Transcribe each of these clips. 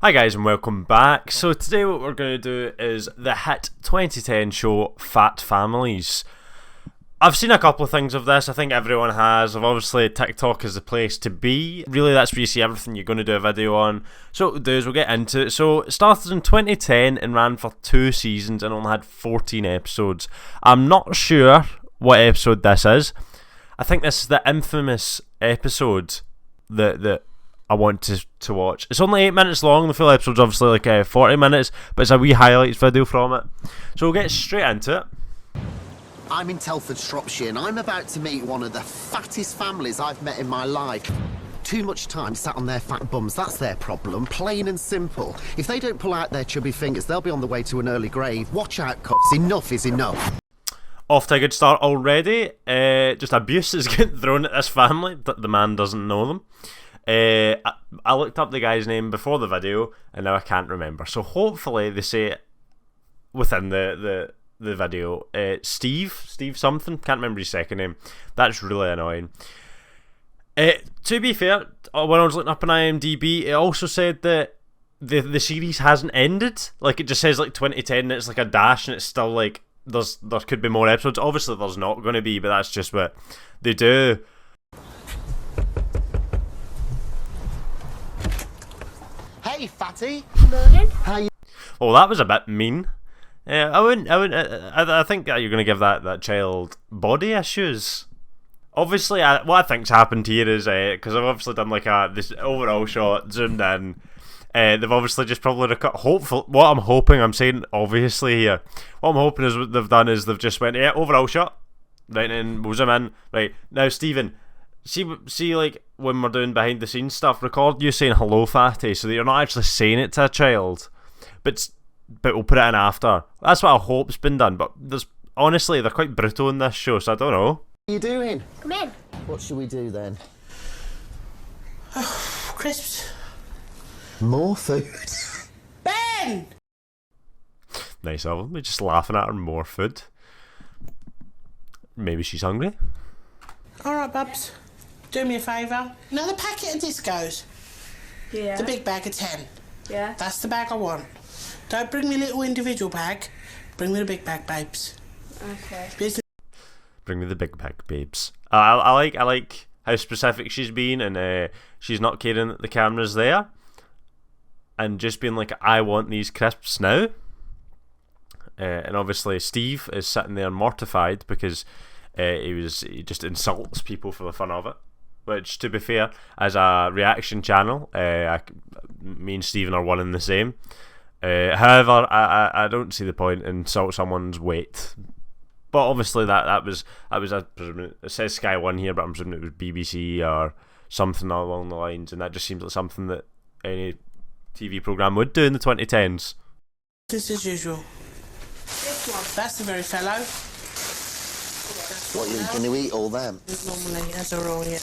Hi guys and welcome back. So today what we're going to do is the hit 2010 show Fat Families. I've seen a couple of things of this, I think everyone has. Obviously TikTok is the place to be. Really that's where you see everything you're going to do a video on. So what we'll do is we'll get into it. So it started in 2010 and ran for 2 seasons and only had 14 episodes. I'm not sure what episode this is. I think this is the infamous episode that I want to watch. It's only 8 minutes long. The full episode's obviously like 40 minutes, but it's a wee highlights video from it. So we'll get straight into it. I'm in Telford, Shropshire, and I'm about to meet one of the fattest families I've met in my life. Too much time sat on their fat bums, that's their problem, plain and simple. If they don't pull out their chubby fingers, they'll be on the way to an early grave. Watch out, cops, enough is enough. Off to a good start already. Just abuse is getting thrown at this family. The man doesn't know them. I looked up the guy's name before the video and now I can't remember, so hopefully they say it within the video. Steve something, can't remember his second name. That's really annoying. To be fair, when I was looking up on IMDb, it also said that the series hasn't ended. Like, it just says like 2010 and it's like a dash and it's still like there could be more episodes. Obviously there's not going to be, but that's just what they do. Hey, fatty. Morning. How you? Oh, that was a bit mean. I wouldn't. I think that you're going to give that child body issues. Obviously, what I think's happened here is because I've obviously done like this overall shot, zoomed in. They've obviously just probably I'm saying obviously here. What I'm hoping is what they've done is they've just went, yeah, overall shot, right, and we'll zoom in. Right now, Stephen. See, like, when we're doing behind the scenes stuff, record you saying hello, fatty, so that you're not actually saying it to a child, but we'll put it in after. That's what I hope's been done, but honestly, they're quite brutal in this show, so I don't know. What are you doing? Come in. What should we do then? Crisps. More food? Ben! Nice of them. They're just laughing at her, more food. Maybe she's hungry. Alright, Bubs. Do me a favour. Another packet of discos. Yeah. The big bag of 10. Yeah. That's the bag I want. Don't bring me a little individual bag. Bring me the big bag, babes. Okay. Business. Bring me the big bag, babes. I like how specific she's been, and she's not caring that the camera's there, and just being like, I want these crisps now. And obviously Steve is sitting there mortified because he just insults people for the fun of it. Which, to be fair, as a reaction channel, me and Stephen are one and the same. However, I don't see the point in insult someone's weight. But obviously that was it says Sky One here, but I'm presuming it was BBC or something along the lines, and that just seems like something that any TV programme would do in the 2010s. Business as usual. This one. That's the very fellow. What, you're going to eat all them? Normally, as a rule, yeah.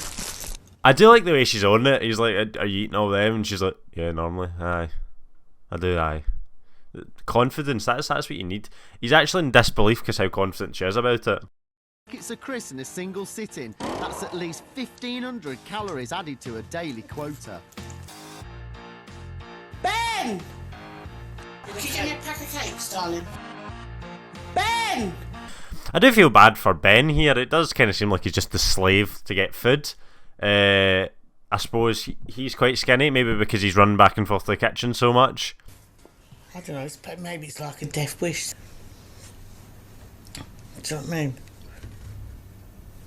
I do like the way she's on it. He's like, are you eating all them? And she's like, yeah, normally. Aye. I do, aye. Confidence, that's what you need. He's actually in disbelief because how confident she is about it. It's a Chris in a single sitting. That's at least 1,500 calories added to a daily quota. Ben! Can you give me a pack of cakes, darling? Ben! I do feel bad for Ben here. It does kind of seem like he's just the slave to get food. I suppose he's quite skinny, maybe because he's running back and forth to the kitchen so much. I don't know, maybe it's like a death wish. Do you know what I mean?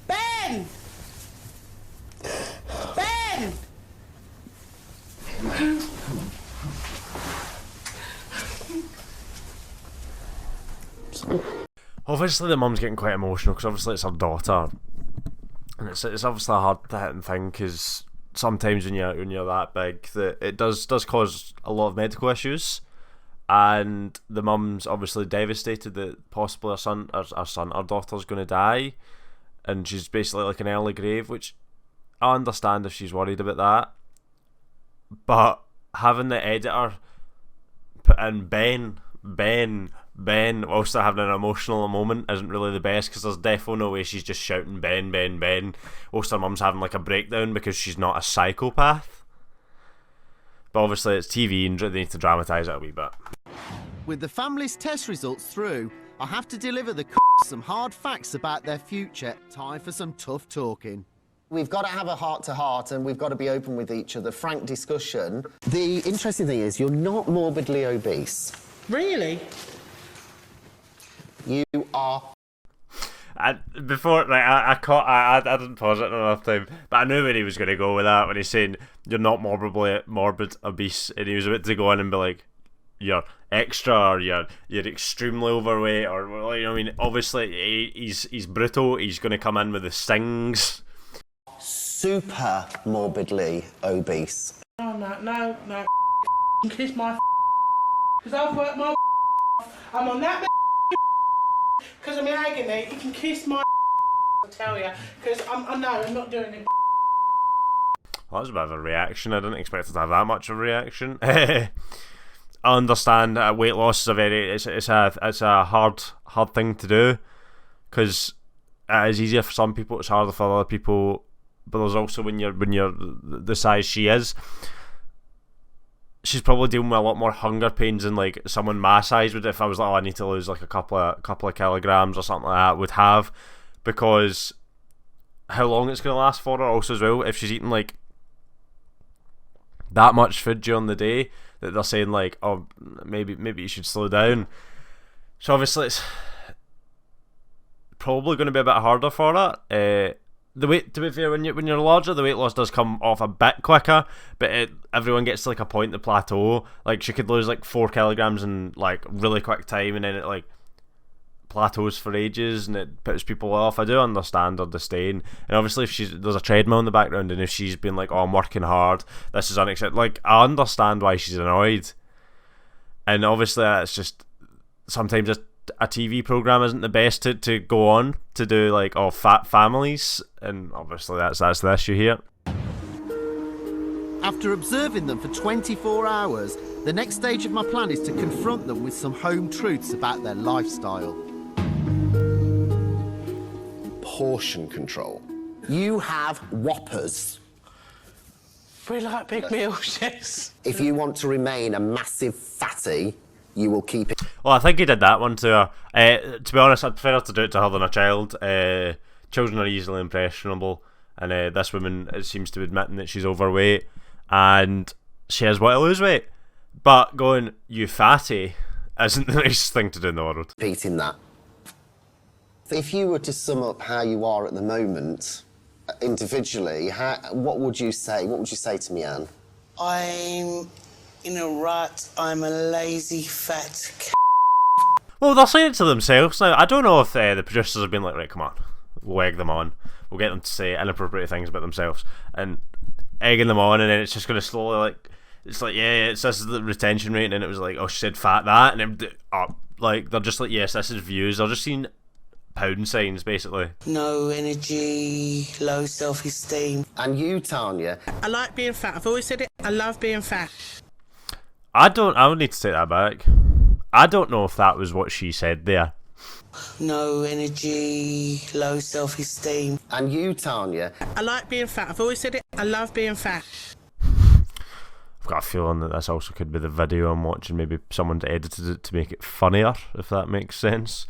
Ben! Ben! Obviously the mum's getting quite emotional because obviously it's her daughter, and it's obviously a hard hitting thing because sometimes when you're that big, that it does cause a lot of medical issues, and the mum's obviously devastated that possibly her daughter's going to die, and she's basically like an early grave, which I understand if she's worried about that, but having the editor put in Ben whilst they're having an emotional moment isn't really the best, because there's definitely no way she's just shouting Ben whilst her mum's having like a breakdown because she's not a psychopath. But But obviously it's TV and they need to dramatise it a wee bit. With the family's test results through, I have to deliver the some hard facts about their future. Time for some tough talking. We've got to have a heart-to-heart and we've got to be open with each other, frank discussion. The interesting thing is you're not morbidly obese. Really? You are... I didn't pause it enough time, but I knew where he was going to go with that when he's saying you're not morbid obese, and he was about to go on and be like, you're extra, or you're extremely overweight, or you know, I mean, obviously he's brutal. He's going to come in with the stings. Super morbidly obese. No. Kiss my because I've worked my I'm on that because I'm in agony. You can kiss my I tell you, because I'm not doing it. Well, that was a bit of a reaction. I didn't expect it to have that much of a reaction. I understand weight loss is it's a hard thing to do, because it is easier for some people, it's harder for other people. But there's also when you're the size she is, she's probably dealing with a lot more hunger pains than like someone my size would. If I was like, oh, I need to lose like a couple of kilograms or something like that, would have, because how long it's going to last for her also as well. If she's eating like that much food during the day, that they're saying like, oh, maybe you should slow down. So obviously it's probably going to be a bit harder for her. The weight, to be fair, when you're larger, the weight loss does come off a bit quicker, but everyone gets to like a point, the plateau. Like she could lose like 4 kilograms in like really quick time, and then it like plateaus for ages, and it puts people off. I do understand her disdain, and obviously if there's a treadmill in the background, and if she's been like, oh, I'm working hard, this is unacceptable. Like, I understand why she's annoyed, and obviously it's just sometimes a TV program isn't the best to go on to do like fat families, and obviously that's the issue here. After observing them for 24 hours, the next stage of my plan is to confront them with some home truths about their lifestyle. Portion control. You have Whoppers. We like big meals, yes. If you want to remain a massive fatty, you will keep it. Well, I think he did that one to her. To be honest, I'd prefer to do it to her than a child. Children are easily impressionable, and this woman seems to be admitting that she's overweight, and she has wanted to lose weight. But going, you fatty, isn't the nicest thing to do in the world. Repeating that. If you were to sum up how you are at the moment, individually, what would you say? What would you say to me, Anne? I'm in a rut. I'm a lazy fat Well, they're saying it to themselves now. I don't know if the producers have been like, right, come on, we'll egg them on. We'll get them to say inappropriate things about themselves, and egging them on, and then it's just going to slowly like, it's like, yeah, this is the retention rate, and then it was like, oh, she said fat that, and then like they're just like, yes, this is views. They're just seeing pound signs basically. No energy, low self-esteem. And you, Tanya? I like being fat. I've always said it. I love being fat. I would need to take that back. I don't know if that was what she said there. No energy, low self-esteem. And you, Tanya? I like being fat. I've always said it. I love being fat. I've got a feeling that this also could be the video I'm watching. Maybe someone's edited it to make it funnier, if that makes sense.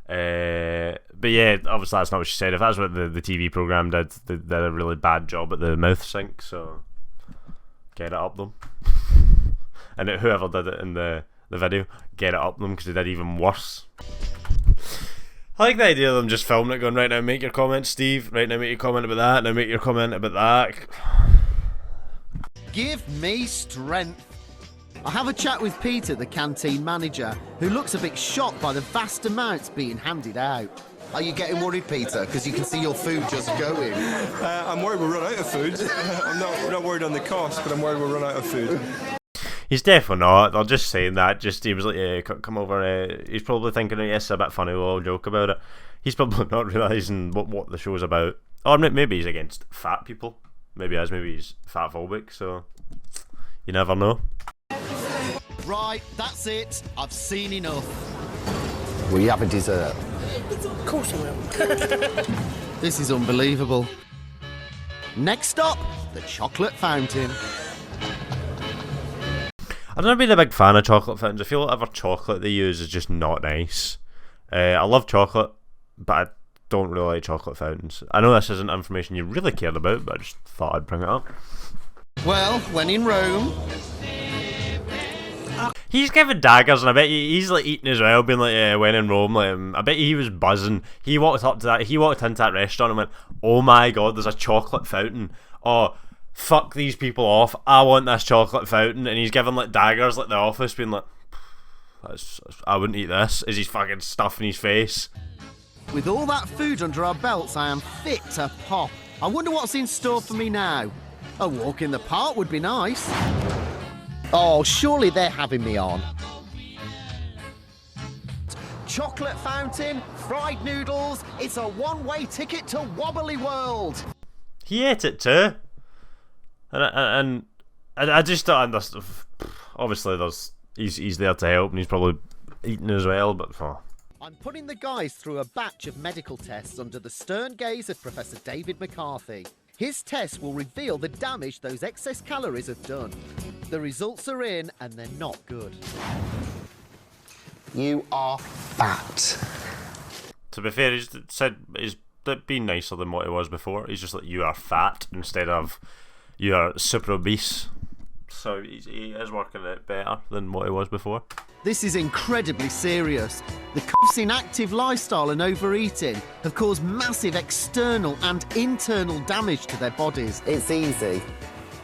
But yeah, obviously that's not what she said. If that's what the TV program did, they did a really bad job at the mouth sync, so get it up them. And whoever did it in the video, get it up them, because they did even worse. I like the idea of them just filming it, going, right now make your comment, Steve, right now make your comment about that, now make your comment about that. Give me strength. I have a chat with Peter, the canteen manager, who looks a bit shocked by the vast amounts being handed out. Are you getting worried, Peter? Because you can see your food just going. I'm worried we'll run out of food. I'm not worried on the cost, but I'm worried we'll run out of food. He's definitely not. They're just saying that. He was like, yeah, come over. He's probably thinking, yes, it's a bit funny, we'll all joke about it. He's probably not realising what the show's about. Or maybe he's against fat people. Maybe he's fat phobic, so you never know. Right, that's it. I've seen enough. Will you have a dessert? Of course I will. This is unbelievable. Next stop, the chocolate fountain. I've never been a big fan of chocolate fountains. I feel whatever chocolate they use is just not nice. I love chocolate, but I don't really like chocolate fountains. I know this isn't information you really cared about, but I just thought I'd bring it up. Well, when in Rome... He's giving daggers, and I bet he's like eating as well, being like, when in Rome, like, I bet he was buzzing. He walked into that restaurant and went, oh my god, there's a chocolate fountain. Oh, fuck these people off. I want this chocolate fountain. And he's giving like daggers like The Office, being like, I wouldn't eat this, as he's fucking stuffing his face. With all that food under our belts, I am fit to pop. I wonder what's in store for me now. A walk in the park would be nice. Oh, surely they're having me on. Chocolate fountain, fried noodles, it's a one-way ticket to Wobbly World. He ate it too. And I just don't understand. Obviously, he's there to help, and he's probably eating as well, but... I'm putting the guys through a batch of medical tests under the stern gaze of Professor David McCarthy. His tests will reveal the damage those excess calories have done. The results are in, and they're not good. You are fat. To be fair, he's been nicer than what he was before. He's just like, you are fat, instead of, you are super obese. So he is working it better than what he was before. This is incredibly serious. The cuffs inactive lifestyle and overeating have caused massive external and internal damage to their bodies. It's easy.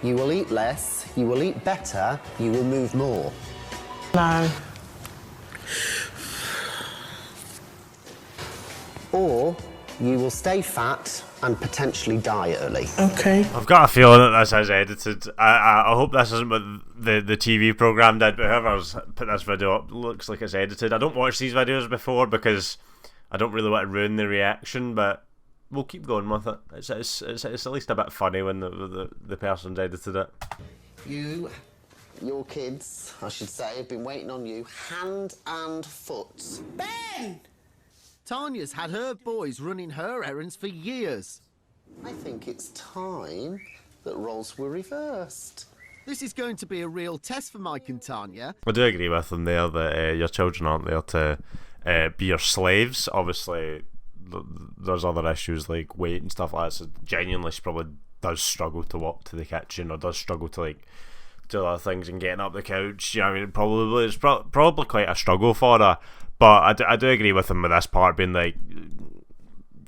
You will eat less, you will eat better, you will move more. No. Or you will stay fat and potentially die early. Okay. I've got a feeling that this is edited. I hope this isn't what the TV programme did, but whoever's put this video up looks like it's edited. I don't watch these videos before because I don't really want to ruin the reaction, but we'll keep going with it. It's at least a bit funny when the person's edited it. Your kids, I should say, have been waiting on you hand and foot. Ben! Tanya's had her boys running her errands for years. I think it's time that roles were reversed. This is going to be a real test for Mike and Tanya. I do agree with them there that your children aren't there to be your slaves. Obviously, there's other issues like weight and stuff like that, so genuinely she probably does struggle to walk to the kitchen, or does struggle to like do other things and getting up the couch. You know what I mean? It's probably quite a struggle for her. But I do agree with him with this part being like,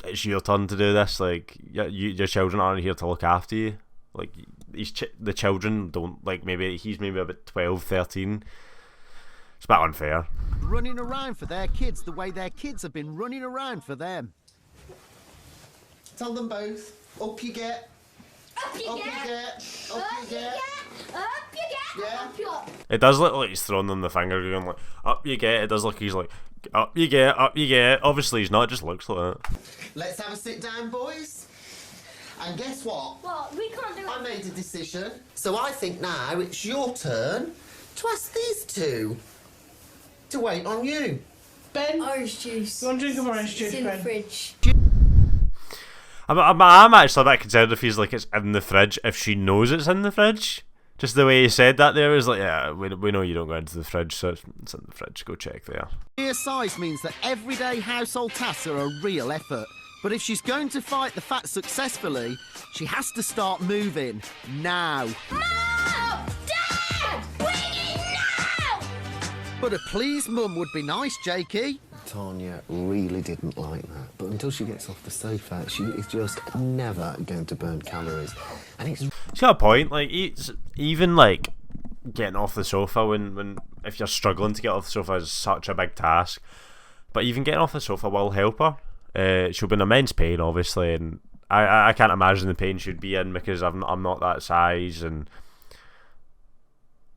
it's your turn to do this. Like, your children aren't here to look after you. Like, the children don't, like, he's maybe about 12, 13. It's a bit unfair. Running around for their kids the way their kids have been running around for them. Tell them both, up you get. Up you get. Up you get. Yeah. Up you get. It does look like he's throwing them the finger, going like, up you get. It does look like he's like, up you get, up you get. Obviously he's not, it just looks like that. Let's have a sit down, boys. And guess what? Well, we can't do I it. made a decision. So I think now it's your turn to ask these two to wait on you. Ben? Orange juice. You want to drink of orange juice, It's in the Ben? fridge. I'm actually a bit concerned if he's like, it's in the fridge, if she knows it's in the fridge. Just the way he said that there was like, yeah, we know you don't go into the fridge, so it's in the fridge, go check there. Sheer size means that everyday household tasks are a real effort. But if she's going to fight the fat successfully, she has to start moving now. No! Dad! We need now! But a pleased mum would be nice, Jakey. Tanya really didn't like that. But until she gets off the sofa, she is just never going to burn calories. And it's... She's got a point. Like, even like getting off the sofa when if you're struggling to get off the sofa is such a big task. But even getting off the sofa will help her. She'll be in immense pain, obviously, and I can't imagine the pain she'd be in because I'm not that size, and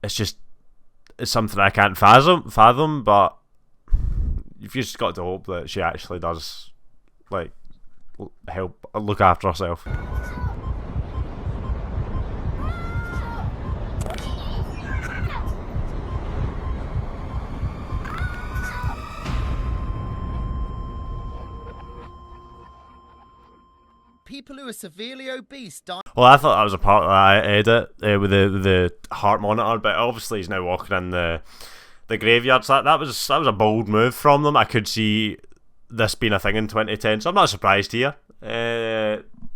it's something I can't fathom. But you've just got to hope that she actually does like help look after herself. people who are severely obese die. Well, I thought that was a part of that edit with the heart monitor, but obviously he's now walking in the graveyard. So that was a bold move from them. I could see this being a thing in 2010, so I'm not surprised here.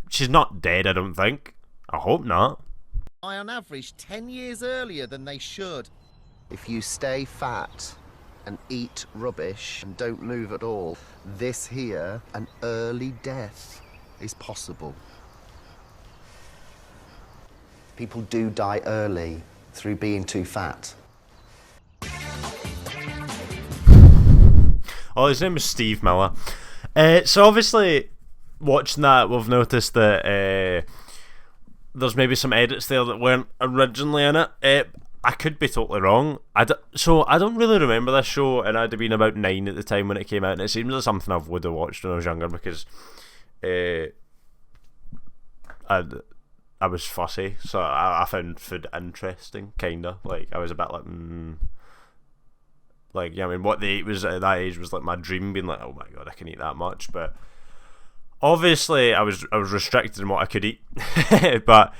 She's not dead, I don't think. I hope not. On average 10 years earlier than they should. If you stay fat and eat rubbish and don't move at all, this here, an early death, is possible. People do die early through being too fat. Oh, his name is Steve Miller. So obviously, watching that, we've noticed that there's maybe some edits there that weren't originally in it. I could be totally wrong. I don't really remember this show, and I'd have been about 9 at the time when it came out, and it seems like something I would have watched when I was younger because I was fussy, so I found food interesting, kinda. Like, I was a bit like, like, yeah, I mean, what they ate was at that age was like my dream, being like, oh my god, I can eat that much. But obviously, I was restricted in what I could eat. But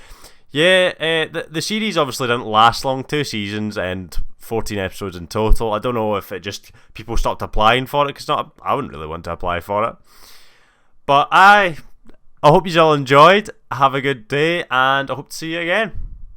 yeah, the series obviously didn't last long, 2 seasons and 14 episodes in total. I don't know if it just people stopped applying for it, because I wouldn't really want to apply for it. But I hope you all enjoyed. Have a good day, and I hope to see you again.